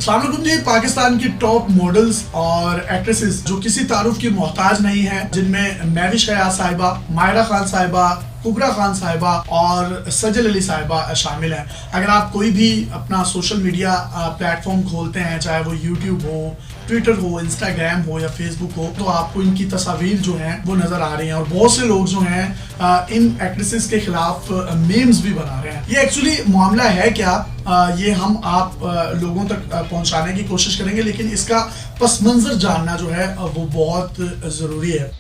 अस्सलाम वालेकुम जी। पाकिस्तान की टॉप मॉडल्स और एक्ट्रेसेस जो किसी तारुफ की मोहताज नहीं है, जिनमें महविश हयात साहिबा, मायरा खान साहिबा, कुबरा खान साहिबा और सजल अली साहिबा शामिल हैं। अगर आप कोई भी अपना सोशल मीडिया प्लेटफॉर्म खोलते हैं, चाहे वो यूट्यूब हो, ट्विटर हो, इंस्टाग्राम हो या फेसबुक हो, तो आपको इनकी तस्वीर जो हैं वो नजर आ रही हैं। और बहुत से लोग जो हैं इन एक्ट्रेसेस के खिलाफ मीम्स भी बना रहे हैं। ये एक्चुअली मामला है क्या, ये हम आप लोगों तक पहुंचाने की कोशिश करेंगे, लेकिन इसका पस मंजर जानना जो है वो बहुत जरूरी है।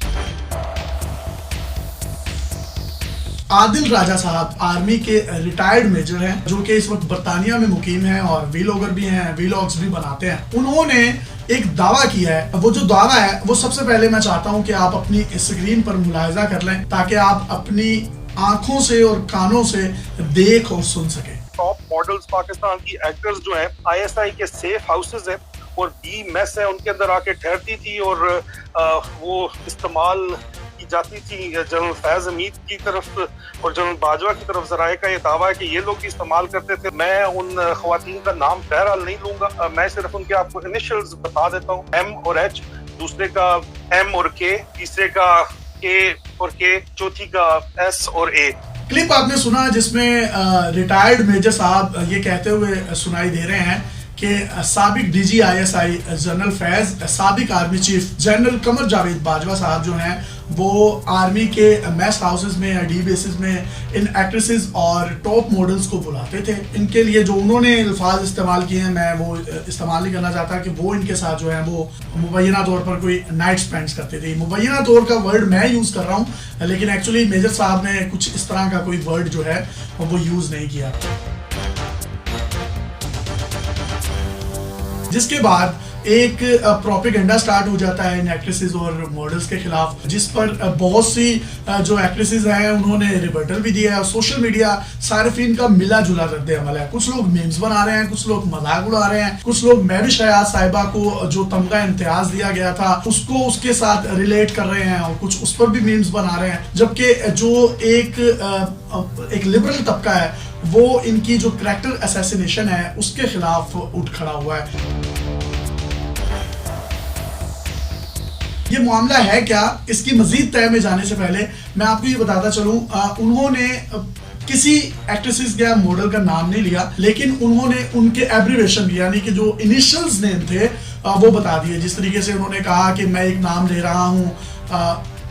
आदिल राजा साहब आर्मी के रिटायर्ड मेजर हैं, जो कि इस वक्त बरतानिया में मुकीम हैं और वीलॉगर भी हैं, वीलॉग्स भी बनाते हैं। उन्होंने एक दावा किया है। वो जो दावा है वो सबसे पहले मैं चाहता हूं कि आप अपनी स्क्रीन पर मुलाहिजा कर लें, ताकि आप अपनी आंखों से और कानों से देख और सुन सकें। टॉप मॉडल्स पाकिस्तान की एक्टर्स जो हैं ISI के सेफ हाउसेज हैं और बी मेस है, उनके अंदर आके ठहरती थी और वो इस्तेमाल की जाती थी जनरल फैज हमीद की तरफ और जनरल बाजवा की तरफ। जराए का ये दावा है कि ये लोग भी इस्तेमाल करते थे। मैं उन खवातीन का नाम बहरहाल नहीं लूंगा, मैं सिर्फ उनके आपको इनिशियल्स बता देता हूँ। M और H, दूसरे का M और K, तीसरे का K और K, चौथी का S और A। क्लिप आपने सुना जिसमें रिटायर्ड मेजर साहब ये कहते हुए सुनाई दे रहे हैं कि साबिक DG ISI जनरल फैज, साबिक army chief general Qamar Javed Bajwa साहब जो हैं वो आर्मी के मैस हाउसेस में या डी बेसिस में इन एक्ट्रेसेस और टॉप मॉडल्स को बुलाते थे। इनके लिए जो उन्होंने अल्फाज इस्तेमाल किए हैं, मैं वो इस्तेमाल नहीं करना चाहता कि वो इनके साथ जो है वो मुबैना तौर पर कोई नाइट स्पेंड्स करते थे। मुबैना तौर का वर्ड मैं यूज़ कर रहा हूँ, लेकिन एक्चुअली मेजर साहब ने कुछ इस तरह का कोई वर्ड जो है वो यूज़ नहीं किया। जिसके बाद एक प्रोपेगेंडा स्टार्ट हो जाता है इन एक्ट्रेसेस और मॉडल्स के खिलाफ, जिस पर बहुत सी जो एक्ट्रेसेस हैं उन्होंने रिबर्टल भी दिया है। और सोशल मीडिया सारिफीन का मिला जुला रद्द अमल है। कुछ लोग मीम्स बना रहे हैं, कुछ लोग मजाक उड़ा रहे हैं, कुछ लोग महविश हयात साहिबा को जो तमगा इम्तियाज दिया गया था उसको उसके साथ रिलेट कर रहे हैं और कुछ उस पर भी मीम्स बना रहे हैं। जबकि जो एक लिबरल तबका है वो इनकी जो करैक्टर असैसिनेशन है उसके खिलाफ उठ खड़ा हुआ है। ये मामला है क्या, इसकी मजीद तय में जाने से पहले मैं आपको ये बताता चलूं, उन्होंने किसी एक्ट्रेसेस या मॉडल का नाम नहीं लिया, लेकिन उन्होंने उनके एब्रिवेशन यानी कि जो इनिशियल्स नेम थे वो बता दिए। जिस तरीके से उन्होंने कहा कि मैं एक नाम ले रहा हूँ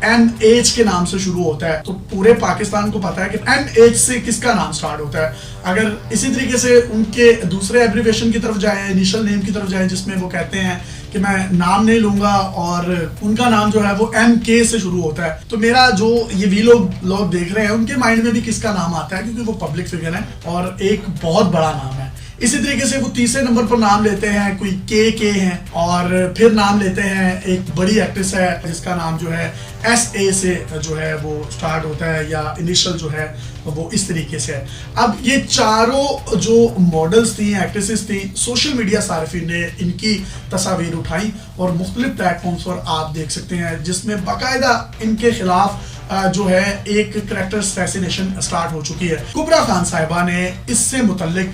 MH के नाम से शुरू होता है, तो पूरे पाकिस्तान को पता है कि MH से किसका नाम स्टार्ट होता है। अगर इसी तरीके से उनके दूसरे एब्रिवेशन की तरफ जाएं, इनिशियल नेम की तरफ जाएं, जिसमें वो कहते हैं कि मैं नाम नहीं लूंगा और उनका नाम जो है वो MK से शुरू होता है, तो मेरा जो ये वी लोग देख रहे हैं उनके माइंड में भी किसका नाम आता है, क्योंकि वो पब्लिक फिगर है और एक बहुत बड़ा नाम है। इसी तरीके से वो तीसरे नंबर पर नाम लेते हैं कोई KK है, और फिर नाम लेते हैं एक बड़ी एक्ट्रेस है जिसका नाम जो है SA से जो है वो स्टार्ट होता है, या इनिशियल जो है वो इस तरीके से है। अब ये चारों जो मॉडल्स थी, एक्ट्रेसेस थी, सोशल मीडिया सारिफीन ने इनकी तस्वीर उठाई और मुख्तलिफ प्लेटफॉर्म्स पर आप देख सकते हैं, जिसमें बाकायदा इनके खिलाफ जो है एक करैक्टर असैसिनेशन स्टार्ट हो चुकी है। कुबरा खान साहिबा ने इससे मुतल्लिक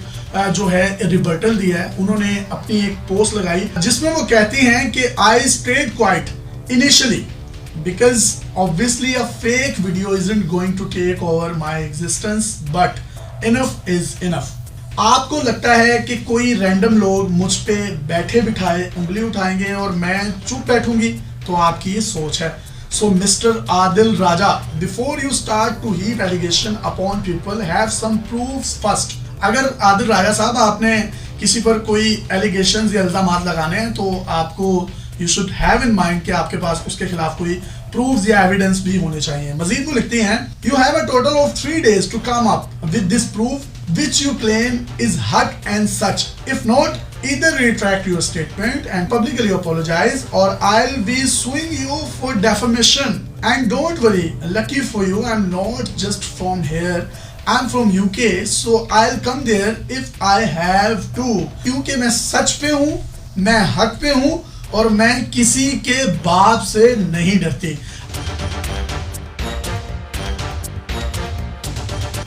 जो है रिबर्टल दिया है। उन्होंने अपनी एक पोस्ट लगाई जिसमें वो कहती हैं कि I stayed quite initially because obviously a fake video isn't going to take over my existence, but enough is enough। आपको लगता है कि कोई रैंडम लोग मुझ पे बैठे बिठाए उंगली उठाएंगे और मैं चुप बैठूंगी, तो आपकी ये सोच है। So Mr. Adil Raja, before you start to heap allegation upon people, have some proofs first। अगर आदिल राजा साहब आपने किसी पर कोई एलिगेशंस या इल्जामात लगाने हैं तो आपको you should have in mind कि आपके पास उसके खिलाफ कोई प्रूफ्स या एविडेंस भी होने चाहिए। मजीद वो लिखती हैं, you have a total of 3 days to come up with this proof which you claim is हक एंड सच। If not, either retract your statement and publicly apologize, or I'll be suing you for defamation। And don't worry, lucky for you, I'm not just from here, I'm from UK, so I'll come there if I have to। क्योंकि मैं सच पे हूँ, मैं हक पे हूँ और मैं किसी के बाप से नहीं डरती।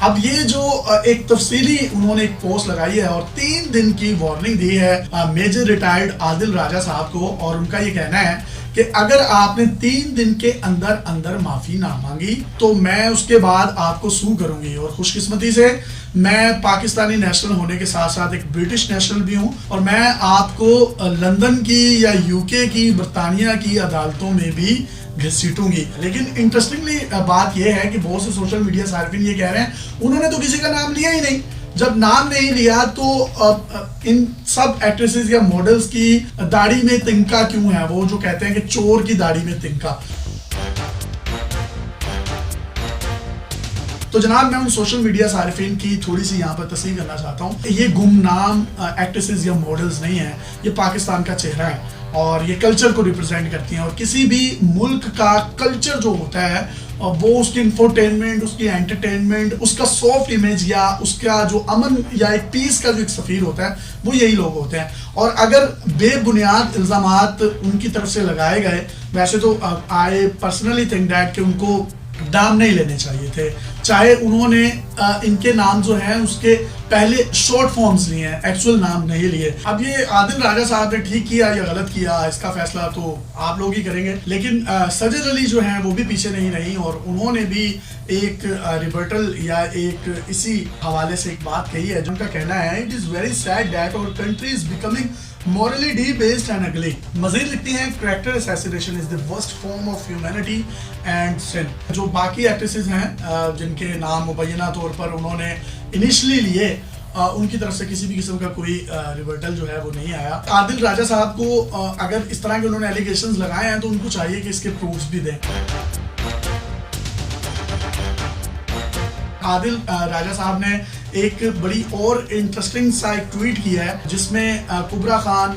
अब ये जो एक तफसीली उन्होंने एक पोस्ट लगाई है और 3 दिन की वार्निंग दी है मेजर रिटायर्ड आदिल राजा साहब को, और उनका ये कहना है कि अगर आपने 3 दिन के अंदर अंदर माफी ना मांगी तो मैं उसके बाद आपको सू करूंगी। और खुशकिस्मती से मैं पाकिस्तानी नेशनल होने के साथ साथ एक ब्रिटिश नेशनल भी हूं और मैं आपको लंदन की या यूके की, बरतानिया की अदालतों में भी घसीटूंगी। लेकिन इंटरेस्टिंगली बात यह है कि बहुत से सोशल मीडिया सार्फिन ये कह रहे हैं उन्होंने तो किसी का नाम लिया ही नहीं। जब नाम नहीं लिया तो इन सब एक्ट्रेसेस या मॉडल्स की दाढ़ी में तिनका क्यों है? वो जो कहते हैं कि चोर की दाढ़ी में तिनका। तो जनाब मैं उन सोशल मीडिया सारिफिन की थोड़ी सी यहाँ पर तस्वीर करना चाहता हूँ। ये गुमनाम एक्ट्रेसेस या मॉडल्स नहीं है, ये पाकिस्तान का चेहरा है और ये कल्चर को रिप्रेजेंट करती हैं। और किसी भी मुल्क का कल्चर जो होता है वो उसकी इंफोटेनमेंट, उसकी एंटरटेनमेंट, उसका सॉफ्ट इमेज या उसका जो अमन या एक पीस का जो एक सफीर होता है वो यही लोग होते हैं। और अगर बेबुनियाद इल्जामात उनकी तरफ से लगाए गए, वैसे तो आई पर्सनली थिंक दैट कि उनको नाम नहीं लेने चाहिए थे, चाहे उन्होंने इनके नाम जो हैं उसके पहले शॉर्ट फॉर्म्स लिए हैं, एक्चुअल नाम नहीं लिए। अब ये आदिल राजा साहब ने ठीक किया या गलत किया, इसका फैसला तो आप लोग ही करेंगे। लेकिन सजद अली जो हैं वो भी पीछे नहीं रही और उन्होंने भी एक रिबर्टल या एक इसी हवाले से एक बात कही है जिनका कहना है it is very sad that our country is becoming morally debased and ugly। Majeed लिखती हैं character assassination is the worst form of humanity and sin। जो बाकी एक्ट्रेसेस हैं जिनके नाम मुबैना तौर पर उन्होंने इनिशियली लिए, उनकी तरफ से किसी भी किस्म का कोई रिवर्टल जो है वो नहीं आया। आदिल राजा साहब को अगर इस तरह के उन्होंने एलिगेशंस लगाए हैं तो उनको चाहिए कि इसके प्रूफ्स भी दें। आदिल राजा साहब ने एक बड़ी और इंटरेस्टिंग सा एक ट्वीट किया है जिसमें कुबरा खान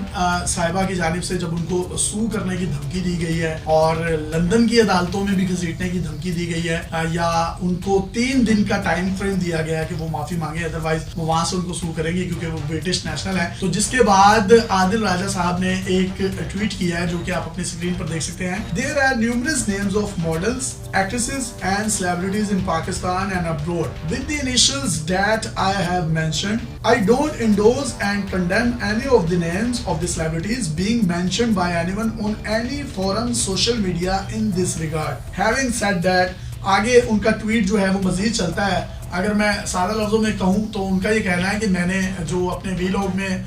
साहिबा की जानिब से जब उनको सू करने की धमकी दी गई है और लंदन की अदालतों में भी घसीटने की धमकी दी गई है या उनको 3 दिन का टाइम फ्रेम दिया गया है कि वो माफी मांगे, अदरवाइज वो वहां से उनको सू करेंगे क्योंकि वो ब्रिटिश नेशनल है। तो जिसके बाद आदिल राजा साहब ने एक ट्वीट किया है जो कि आप अपनी स्क्रीन पर देख सकते हैं। There are numerous names of models, actresses and celebrities in Pakistan and abroad with the initials that I have mentioned. I don't endorse and condemn any of the names of the celebrities being mentioned by anyone on any forum, social media in this regard. Having said that, आगे उनका tweet जो है वो मजीद चलता है। अगर मैं सादा लफ्जों में कहूँ तो उनका ये कहना है कि मैंने जो अपने वीलॉग में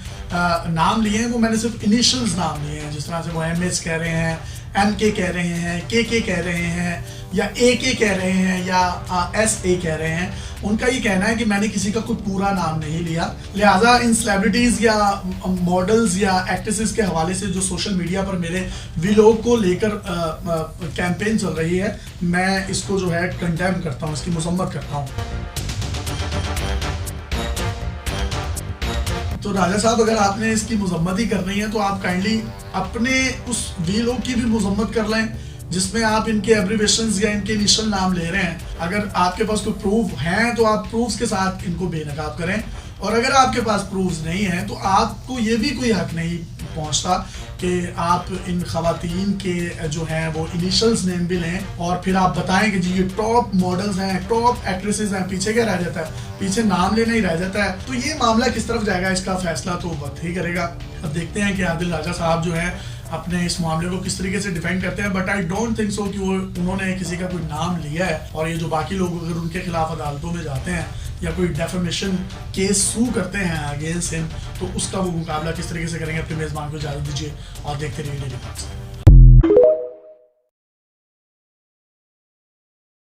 नाम लिए हैं वो मैंने सिर्फ इनिशियल्स नाम लिए हैं, जिस तरह से वो MS कह रहे हैं, MK कह रहे हैं, KK कह रहे हैं या AK कह रहे हैं या SA कह रहे हैं। उनका ये कहना है कि मैंने किसी का कोई पूरा नाम नहीं लिया, लिहाजा इन सेलिब्रिटीज या मॉडल्स या एक्ट्रेसेस के हवाले से जो सोशल मीडिया पर मेरे वीलॉग को लेकर कैंपेन चल रही है, मैं इसको जो है कंडेम करता हूँ, इसकी मजम्मत करता हूँ। तो राजा साहब अगर आपने इसकी मजम्मत ही करनी है तो आप काइंडली अपने उस वीलॉग की भी मजम्मत कर लें जिसमें आप इनके एब्रिवेशंस या इनके इनिशियल नाम ले रहे हैं। अगर आपके पास कोई प्रूफ हैं तो आप प्रूफ्स के साथ इनको बेनकाब करें, और अगर आपके पास प्रूफ्स नहीं हैं तो आपको ये भी कोई हक नहीं पहुंचता कि आप इन खवातीन के जो हैं वो इनिशियल्स नेम भी लें और फिर आप बताएं कि जी ये टॉप मॉडल्स हैं, टॉप एक्ट्रेसेस हैं। पीछे क्या रह जाता है? पीछे नाम लेना ही रह जाता है। तो ये मामला किस तरफ जाएगा इसका फैसला तो वक्त ही करेगा। अब देखते हैं कि आदिल राजा साहब जो है अपने इस मामले को किस तरीके से डिफेंड करते हैं। But I don't think so कि उन्होंने किसी का कोई नाम लिया है। और ये जो बाकी लोग अगर उनके खिलाफ अदालतों में जाते हैं या कोई डेफेमेशन केस सू करते हैं अगेंस्ट हिम तो उसका वो मुकाबला किस तरीके से करेंगे। अपने मेजबान को इजाजत दीजिए और देखते रहिए डेली।